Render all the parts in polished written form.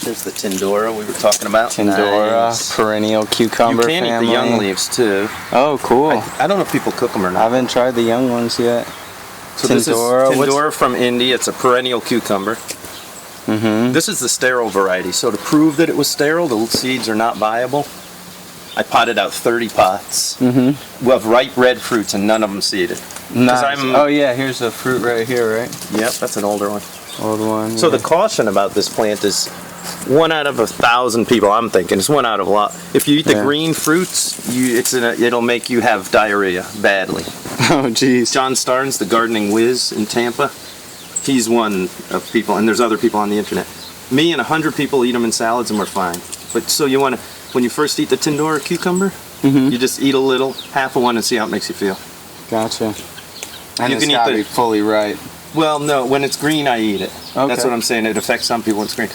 Here's the Tindora we were talking about. Tindora, nice. perennial cucumber You can family. eat the young leaves too. Oh, cool. I don't know if people cook them or I not. haven't tried the young ones yet. So Tindora, this is Tindora from India. It's a perennial cucumber. This is the sterile variety. So to prove that it was sterile, the seeds are not viable. I potted out 30 pots with ripe red fruits and none of them seeded. Nice. Oh yeah, here's a fruit right here, right? Yep, that's an older one. Old one. So yeah. the caution about this plant is 1 out of 1,000 people, I'm thinking, it's 1 out of a lot. If you eat the green fruits, it'll make you have diarrhea badly. Oh geez. John Starnes, the gardening whiz in Tampa, he's one of people, and there's other people on the internet. Me and 100 people eat them in salads and we're fine. But so you want to, when you first eat the Tindora cucumber, you just eat a little, half of one, and see how it makes you feel. Gotcha. And You it's can eat gotta the- be fully ripe. Well, no, when it's green, I eat it. Okay. That's what I'm saying. It affects some people when it's green.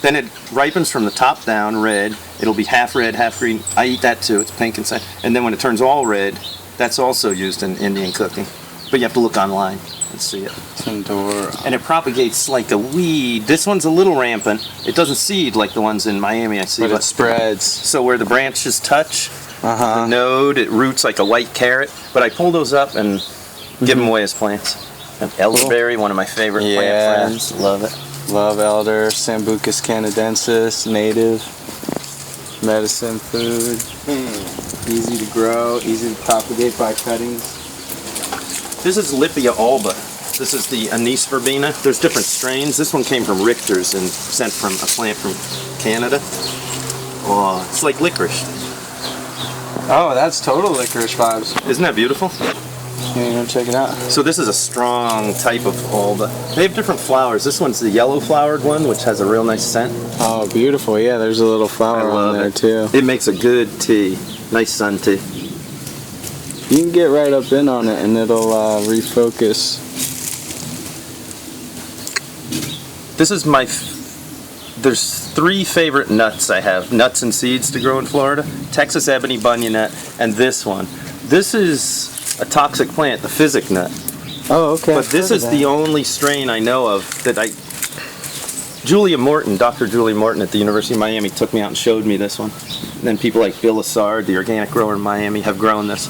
Then it ripens from the top down, red. It'll be half red, half green. I eat that too. It's pink inside. And then when it turns all red, that's also used in Indian cooking. But you have to look online and see it. Tindora. And it propagates like a weed. This one's a little rampant. It doesn't seed like the ones in Miami I see. But it spreads. So where the branches touch, the node, it roots like a white carrot. But I pull those up and give them away as plants. And elderberry, one of my favorite plant friends. Love it. Love elder, Sambucus canadensis, native, medicine food. Easy to grow, easy to propagate by cuttings. This is Lipia alba. This is the anise verbena. There's different strains. This one came from Richter's and sent from a plant from Canada. Oh, it's like licorice. Oh, that's total licorice vibes. Isn't that beautiful? Yeah, you go check it out. So this is a strong type of alba. They have different flowers. This one's the yellow flowered one, which has a real nice scent. Oh, beautiful. Yeah, there's a little flower on there too. It makes a good tea. Nice sun tea. You can get right up in on it and it'll refocus. This is my... There's 3 favorite nuts I have. Nuts and seeds to grow in Florida. Texas ebony bunyonut and this one. This is a toxic plant, the physic nut. Oh, okay. But this is the only strain I know of that Julia Morton, Dr. Julia Morton at the University of Miami took me out and showed me this one. And then people like Bill Assard, the organic grower in Miami, have grown this.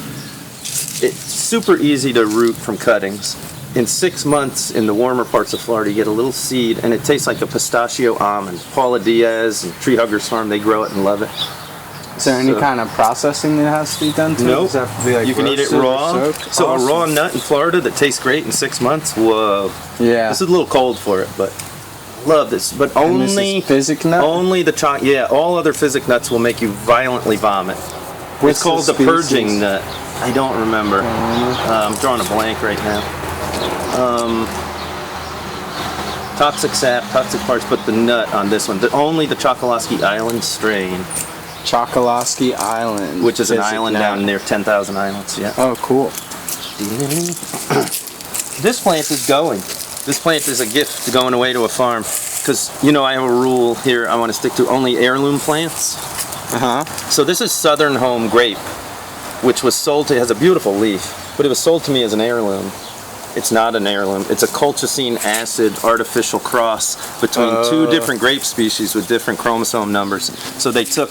It's super easy to root from cuttings. In 6 months in the warmer parts of Florida, you get a little seed and it tastes like a pistachio almond. Paula Diaz and Tree Huggers Farm, they grow it and love it. Is there any kind of processing that has to be done to it? Nope. Does it have to be like you can eat it roasted or raw. soaked? So Awesome. a raw nut in Florida that tastes great in 6 months, whoa. Yeah. This is a little cold for it, but love this. But And this only is physic nut? Only the chocolate. Yeah, all other physic nuts will make you violently vomit. What's It's called the species? purging nut. I don't remember. I'm drawing a blank right now. Toxic sap, toxic parts, but the nut on this one. Only the Chokoloskee Island strain, Chokoloskee Island. which is an Physic island nut. down near 10,000 Islands. Yeah. Oh, cool. This plant is going. This plant is a gift going away to a farm. Because, I have a rule here I want to stick to, only heirloom plants. So this is Southern Home Grape, which was sold to, it has a beautiful leaf, but it was sold to me as an heirloom. It's not an heirloom. It's a colchicine acid artificial cross between 2 different grape species with different chromosome numbers. So they took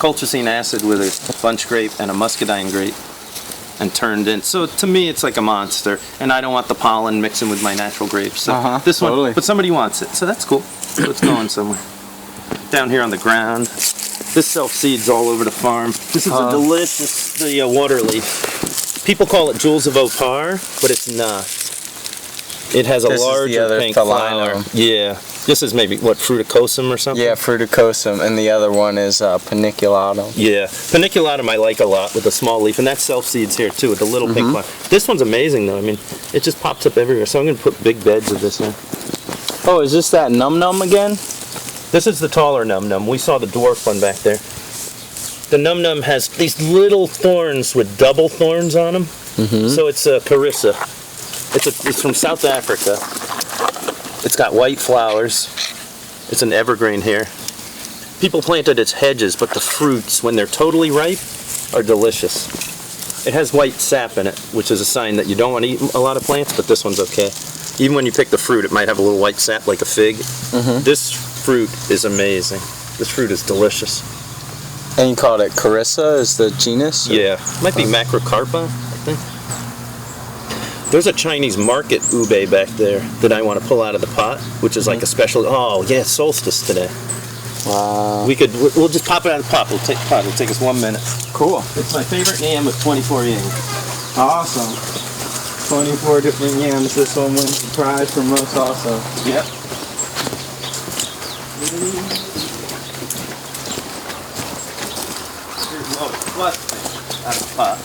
colchicine acid with a bunch grape and a muscadine grape and turned in. So to me, it's like a monster, and I don't want the pollen mixing with my natural grapes. So this one, but somebody wants it, so that's cool. So it's going somewhere. Down here on the ground, this self-seeds all over the farm. This is a delicious water leaf. People call it Jewels of Opar, but it's not. It has a larger pink flower. Yeah. This is maybe, fruticosum or something? Yeah, fruticosum, and the other one is paniculatum. Yeah, paniculatum I like a lot with the small leaf, and that self-seeds here too with the little pink flower. This one's amazing though. I mean, it just pops up everywhere, so I'm going to put big beds of this in. Oh, is this that num-num again? This is the taller num-num. We saw the dwarf one back there. The num-num has these little thorns with double thorns on them. So it's a carissa. It's from South Africa. It's got white flowers. It's an evergreen here. People plant it as hedges, but the fruits, when they're totally ripe, are delicious. It has white sap in it, which is a sign that you don't want to eat a lot of plants, but this one's okay. Even when you pick the fruit, it might have a little white sap like a fig. This fruit is amazing. This fruit is delicious. And you called it Carissa, is the genus? Or? Yeah, might be Macrocarpa, I think. There's a Chinese market ube back there that I want to pull out of the pot, which is like a special. Oh yeah, solstice today. Wow. We'll just pop it out of the pot. We'll take the pot. It'll take us 1 minute. Cool. It's my favorite yam with 24 yams. Awesome. 24 different yams. This one wins the prize for most also. Yep. Here's a load of plus out of the pot.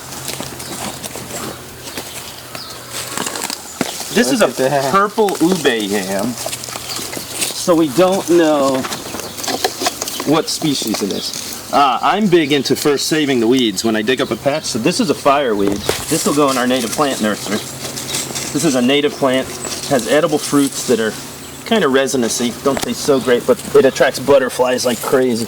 This is a purple ube yam, so we don't know what species it is. I'm big into first saving the weeds when I dig up a patch, so this is a fireweed. This will go in our native plant nursery. This is a native plant, has edible fruits that are kind of resinous-y, don't taste so great, but it attracts butterflies like crazy.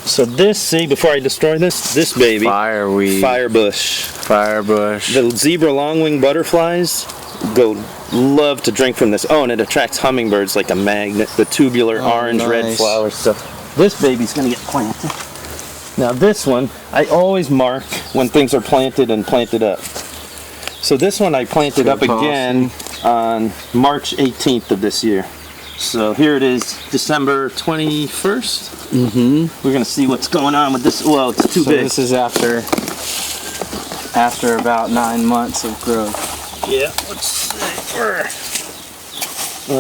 So this, see, before I destroy this baby, Fireweed. firebush. Firebush. The zebra longwing butterflies love to drink from this. Oh, and it attracts hummingbirds like a magnet. The tubular orange, red nice. flower stuff. This baby's gonna get planted. Now this one, I always mark when things are planted and planted up. So this one I planted up again on March 18th of this year. So here it is, December 21st. Mm-hmm. We're gonna see what's going on with this. Well, it's too big. This is after about 9 months of growth. Yeah, let's see. Do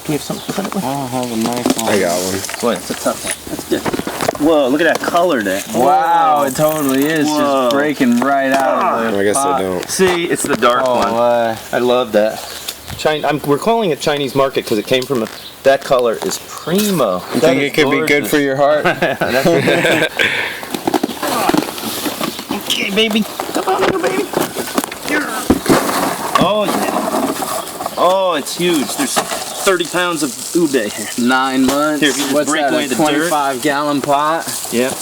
we have something to cut it with? I don't have a knife on. I got one. Boy, it's a tough one. That's good. Whoa, look at that color there. Wow, it totally is Whoa. just breaking right out of the I guess pot. I don't. See, it's the dark one. Oh, I love that. We're calling it Chinese market because it came from that color is primo. you think it could be good for your heart? Okay, baby. Come on, little baby. Oh, yeah. Oh, it's huge. There's 30 pounds of ube here. 9 months. Here, if you just What's break that, away a the dirt. 25-gallon pot? Yeah.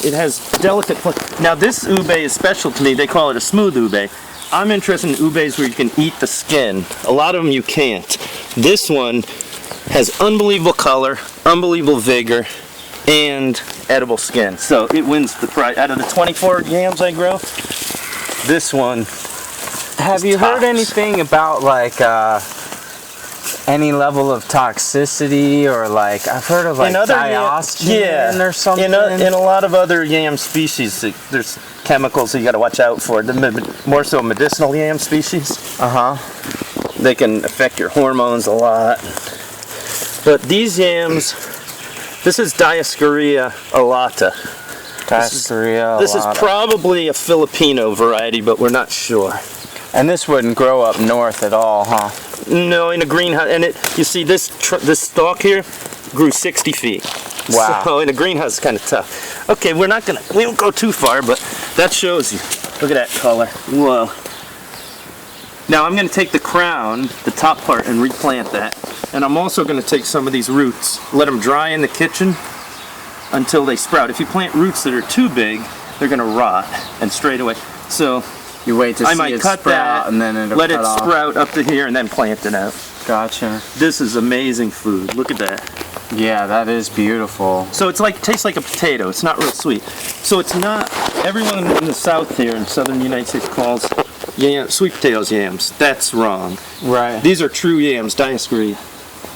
It has delicate. Now, this ube is special to me. They call it a smooth ube. I'm interested in ubes where you can eat the skin. A lot of them you can't. This one has unbelievable color, unbelievable vigor, and edible skin. So it wins the prize. Out of the 24 yams I grow, this one. Have you heard anything about like any level of toxicity or like I've heard of like dioxin or something? In a lot of other yam species, there's chemicals that you got to watch out for. More so medicinal yam species. They can affect your hormones a lot. But these yams, this is Dioscorea alata. This is probably a Filipino variety, but we're not sure. And this wouldn't grow up north at all, huh? No, in a greenhouse. And you see this stalk here grew 60 feet. Wow. So in a greenhouse it's kind of tough. Okay, we don't go too far, but that shows you. Look at that color. Whoa. Now I'm going to take the crown, the top part, and replant that. And I'm also going to take some of these roots, let them dry in the kitchen until they sprout. If you plant roots that are too big, they're going to rot and straight away. So you wait to I see might it cut sprout that, and then it'll let cut it off. sprout up to here, and then plant it out. Gotcha. This is amazing food. Look at that. Yeah, that is beautiful. So it's like tastes like a potato. It's not real sweet. So it's not. Everyone in the South here in southern United States calls sweet potatoes yams. That's wrong. Right. These are true yams, Dioscorea.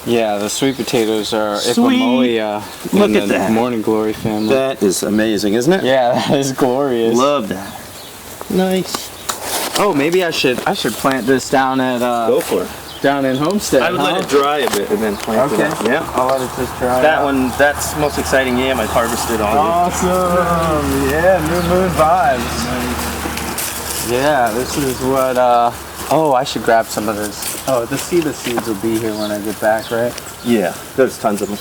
Yeah, the sweet potatoes are Sweet. Ipomoea Look in at the that. Morning Glory family. That is amazing, isn't it? Yeah, that is glorious. Love that. Nice. Oh, maybe I should plant this down at Go for it. down in Homestead. I would let it dry a bit and then plant it out. Yeah. I'll let it just dry. That one, that's the most exciting yam I've harvested all year. Awesome. Yeah, new moon vibes. Yeah, this is what oh, I should grab some of this. Oh, the seeds will be here when I get back, right? Yeah, there's tons of them.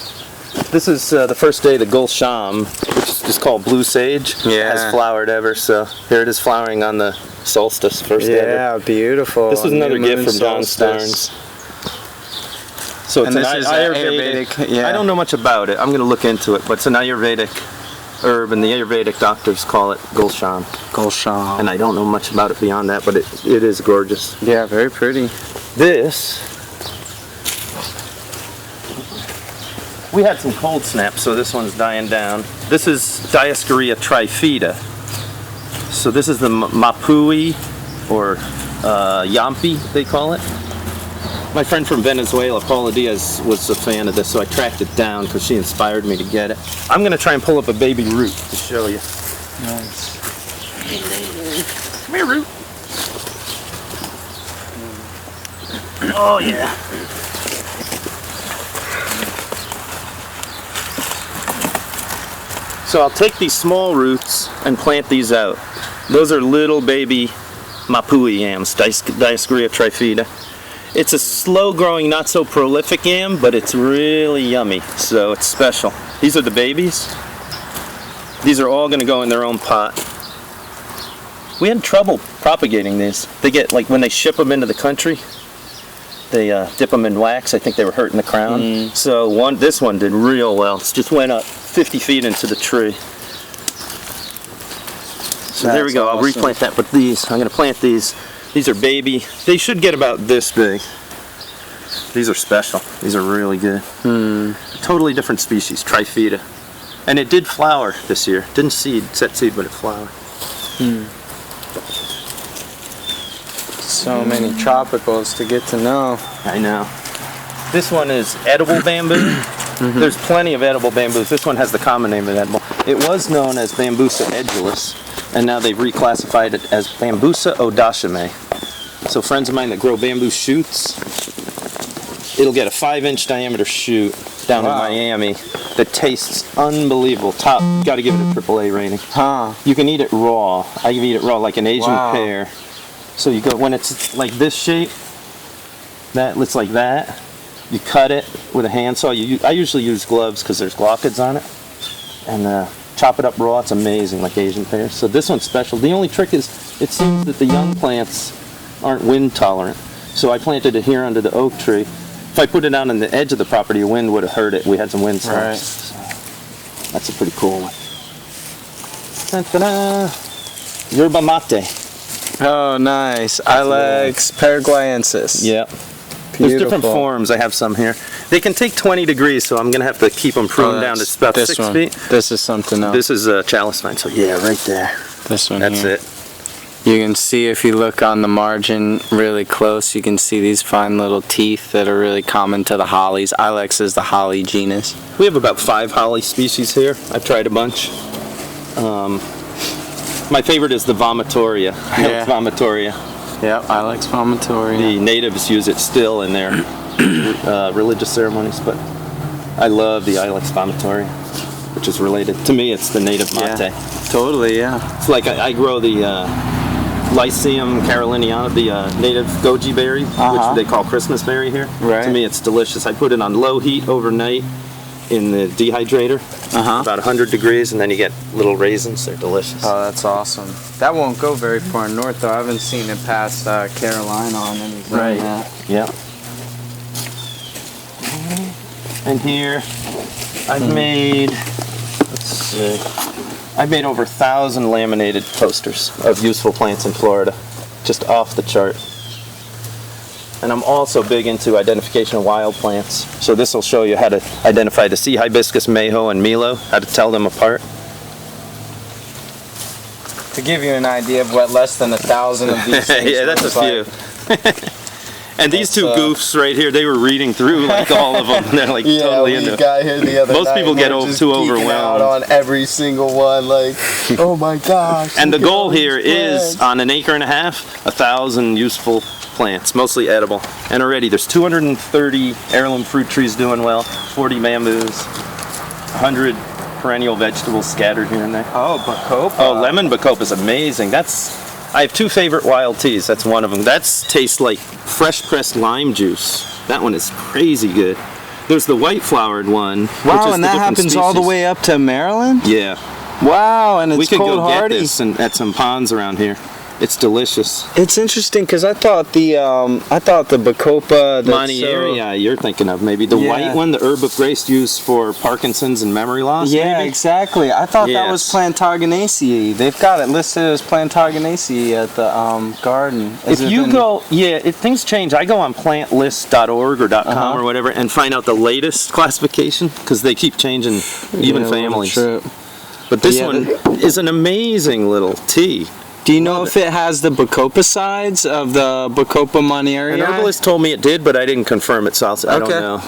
This is the first day of the Gul Sham, which is just called blue sage. Yeah. It has flowered ever, so here it is flowering on the solstice, first day ever. Yeah, beautiful. This was another New gift moon from John solstice. Starnes. So it's And an this is Ayurvedic. yeah. I don't know much about it. I'm going to look into it, but it's an Ayurvedic herb, and the Ayurvedic doctors call it Gul Sham. Gul Sham. And I don't know much about it beyond that, but it is gorgeous. Yeah, very pretty. This We had some cold snaps, so this one's dying down. This is Dioscorea trifida. So this is the Mapui, or Yampi, they call it. My friend from Venezuela, Paula Diaz, was a fan of this, so I tracked it down because she inspired me to get it. I'm going to try and pull up a baby root to show you. Nice. Come here, root. Oh, yeah. So I'll take these small roots and plant these out. Those are little baby Mapui yams, Dioscorea trifida. It's a slow-growing, not so prolific yam, but it's really yummy, so it's special. These are the babies. These are all going to go in their own pot. We had trouble propagating these. They get, like, when they ship them into the country, they dip them in wax. I think they were hurting the crown. So this one did real well. It just went up 50 feet into the tree. So there we go. Awesome. I'll replant that with these. I'm going to plant these. These are baby. They should get about this big. These are special. These are really good. Totally different species, trifida. And it did flower this year. Didn't set seed, but it flowered. So many tropicals to get to know. I know. This one is edible bamboo. There's plenty of edible bamboos. This one has the common name of edible. It was known as Bambusa edulis, and now they've reclassified it as Bambusa odashime. So friends of mine that grow bamboo shoots, it'll get a 5-inch diameter shoot down in Miami that tastes unbelievable. Top, got to give it a AAA rating. You can eat it raw. I can eat it raw like an Asian pear. So you go, when it's like this shape, that looks like that. You cut it with a handsaw. I usually use gloves because there's glaucids on it. And chop it up raw. It's amazing, like Asian pears. So this one's special. The only trick is, it seems that the young plants aren't wind tolerant. So I planted it here under the oak tree. If I put it out on the edge of the property, a wind would have hurt it. We had some wind storms. So that's a pretty cool one. Ta-da! Yerba mate. Oh, nice. Ilex paraguayensis. Yeah. Beautiful. There's different forms. I have some here. They can take 20 degrees, so I'm going to have to keep them pruned down to about 6 feet. This is something else. This is a chalice vine, so yeah, right there. This one That's here. it. You can see, if you look on the margin really close, you can see these fine little teeth that are really common to the hollies. Ilex is the holly genus. We have about 5 holly species here. I've tried a bunch. My favorite is the vomitoria. Ilex vomitoria. Yep, Ilex vomitoria. The natives use it still in their religious ceremonies, but I love the Ilex vomitoria, which is related. To me, it's the native mate. Yeah, totally, yeah. It's like I grow the Lycium caroliniana, the native goji berry, which they call Christmas berry here. Right. To me, it's delicious. I put it on low heat overnight in the dehydrator, about 100 degrees, and then you get little raisins. They're delicious. Oh, that's awesome. That won't go very far north, though. I haven't seen it past Carolina on anything. Right. Like that. Yeah. And here, I've made, let's see, I've made over 1,000 laminated posters of useful plants in Florida, just off the chart. And I'm also big into identification of wild plants. So this will show you how to identify the sea hibiscus, mayho, and milo, how to tell them apart. To give you an idea of what less than 1,000 of these things yeah, that's a few. like. And these two goofs right here, they were reading through like all of them. They're like totally into it. Got here the other Most night, people get too overwhelmed out on every single one, like, oh my gosh. And the goal here is, on an acre and a half, 1,000 useful plants, mostly edible. And already there's 230 heirloom fruit trees doing well, 40 bamboos, 100 perennial vegetables scattered here and there. Oh, bacopa. Oh, lemon bacopa is amazing. I have 2 favorite wild teas. That's one of them. That tastes like fresh pressed lime juice. That one is crazy good. There's the white flowered one. Wow, and that happens all the way up to Maryland? Yeah. Wow, and it's we could cold go hardy. get this at some ponds around here. It's delicious. It's interesting because I thought the Bacopa, Monieri, you're thinking of maybe the white one, the herb of grace used for Parkinson's and memory loss. Yeah, maybe? exactly. I thought that was Plantagenaceae. They've got it listed as Plantagenaceae at the garden. If you go, if things change, I go on plantlist.org or .com or whatever and find out the latest classification because they keep changing, even families. But this one is an amazing little tea. Do you know if it has the Bacopicides of the Bacopa Monieri? An herbalist told me it did, but I didn't confirm it, so I don't know.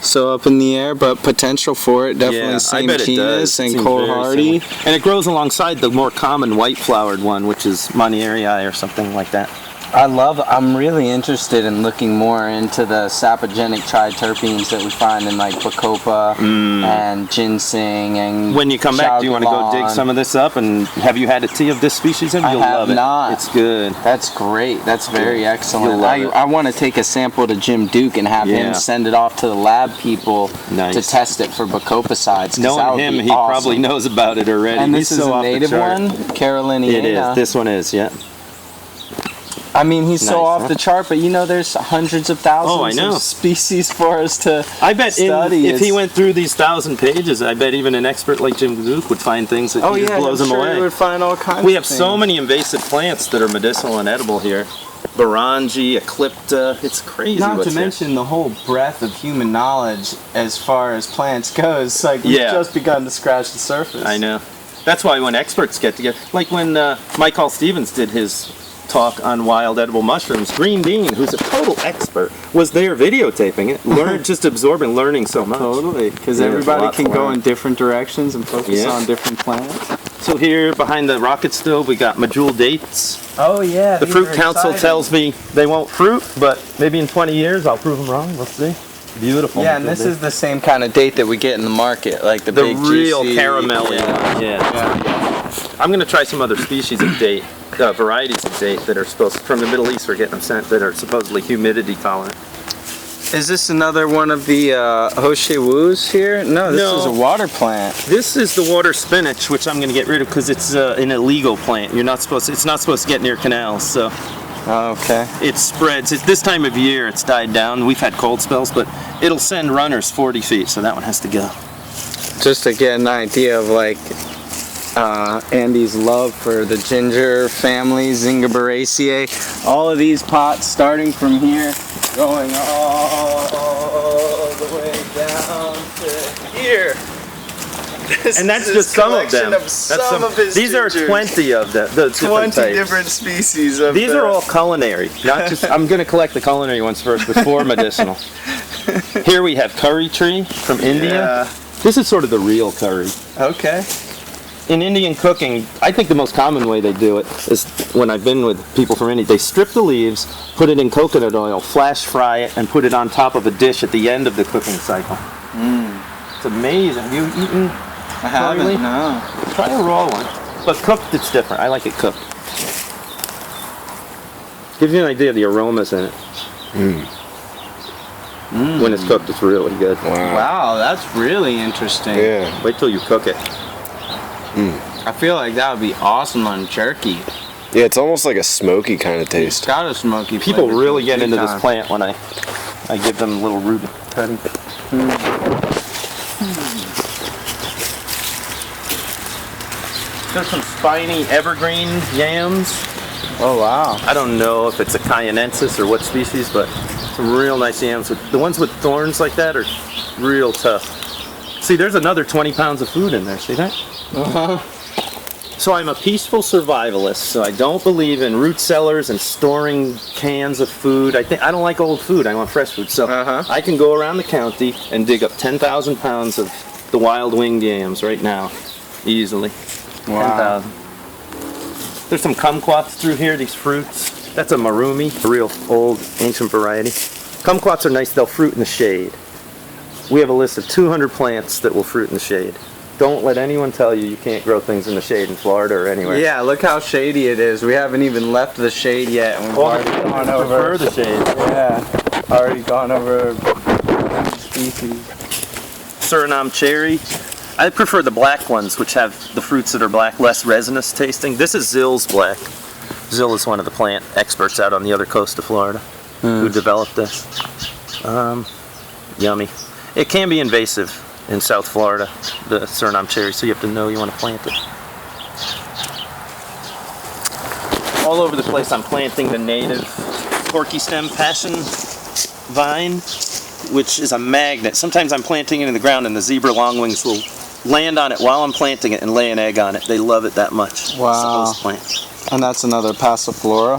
So up in the air, but potential for it, definitely same genus and cold hardy. And it grows alongside the more common white-flowered one, which is Monieri or something like that. I'm really interested in looking more into the sapogenic triterpenes that we find in like Bacopa and ginseng and when you come back, do you want to go dig some of this up? And have you had a tea of this species? You'll love it. Not. It's good. That's great. That's very excellent. I want to take a sample to Jim Duke and have him send it off to the lab people to test it for Bacopicides. Knowing him, he probably knows about it already. And this is a native one? Caroliniana. It is. This one is, yeah. I mean, he's so off the chart, but you know, there's hundreds of thousands of species for us to study. If he went through these 1,000 pages, I bet even an expert like Jim Duke would find things that just blows him away. He would find all kinds we have so many invasive plants that are medicinal and edible here. Barangi, Eclipta, it's crazy. Not to mention the whole breadth of human knowledge as far as plants goes. Like, we've just begun to scratch the surface. I know. That's why when experts get together, like when Michael Stevens did his talk on wild edible mushrooms, Green Bean, who's a total expert, was there videotaping it, just absorbing, learning so much. Totally, because everybody can go in different directions and focus on different plants. So here behind the rocket stove we got medjool dates. Oh yeah. The Fruit Council tells me they won't fruit, but maybe in 20 years I'll prove them wrong. We'll see. Beautiful. Yeah, and this is the same kind of date that we get in the market, like the big real juicy, caramelly. I'm gonna try some other species of date. Varieties of date that are from the Middle East, we're getting them sent, that are supposedly humidity tolerant. Is this another one of the Hoshewus here? No, this is a water plant. This is the water spinach, which I'm going to get rid of because it's an illegal plant. It's not supposed to get near canals, so. Okay. It spreads. It's this time of year it's died down. We've had cold spells, but it'll send runners 40 feet, so that one has to go. Just to get an idea of like Andy's love for the ginger family, Zingiberaceae. All of these pots starting from here, going all the way down to here. And that's just some of them. These are 20 of them. The 20 different species of these are all culinary. Not just. I'm going to collect the culinary ones first before medicinal. Here we have curry tree from India. This is sort of the real curry. Okay. In Indian cooking, I think the most common way they do it is when I've been with people from India, they strip the leaves, put it in coconut oil, flash fry it, and put it on top of a dish at the end of the cooking cycle. It's amazing. Have you eaten? I haven't, no. Try a raw one. But cooked, it's different. I like it cooked. Gives you an idea of the aromas in it. When it's cooked, it's really good. Wow, that's really interesting. Yeah. Wait till you cook it. I feel like that would be awesome on jerky. Yeah, it's almost like a smoky kind of taste. It's got a smoky People flavor. really get into this plant when I give them a little root cutting. There's some spiny evergreen yams. Oh wow. I don't know if it's a Cayennensis or what species, but some real nice yams. The ones with thorns like that are real tough. See, there's another 20 pounds of food in there. See that? So I'm a peaceful survivalist, so I don't believe in root cellars and storing cans of food. I don't like old food. I want fresh food. So I can go around the county and dig up 10,000 pounds of the wild winged yams right now, easily. Wow. 10,000. There's some kumquats through here. These fruits. That's a marumi, a real old ancient variety. Kumquats are nice. They'll fruit in the shade. We have a list of 200 plants that will fruit in the shade. Don't let anyone tell you you can't grow things in the shade in Florida or anywhere. Yeah, look how shady it is. We haven't even left the shade yet, and we've already gone over. I prefer the shade. Yeah, already gone over species. Suriname cherry. I prefer the black ones, which have the fruits that are black, less resinous tasting. This is Zill's black. Zilla's one of the plant experts out on the other coast of Florida who developed this. Yummy. It can be invasive in South Florida, the Suriname cherry, so you have to know you want to plant it. All over the place I'm planting the native corky stem passion vine, which is a magnet. Sometimes I'm planting it in the ground and the zebra longwings will land on it while I'm planting it and lay an egg on it. They love it that much. Wow. Those plants. And that's another passiflora.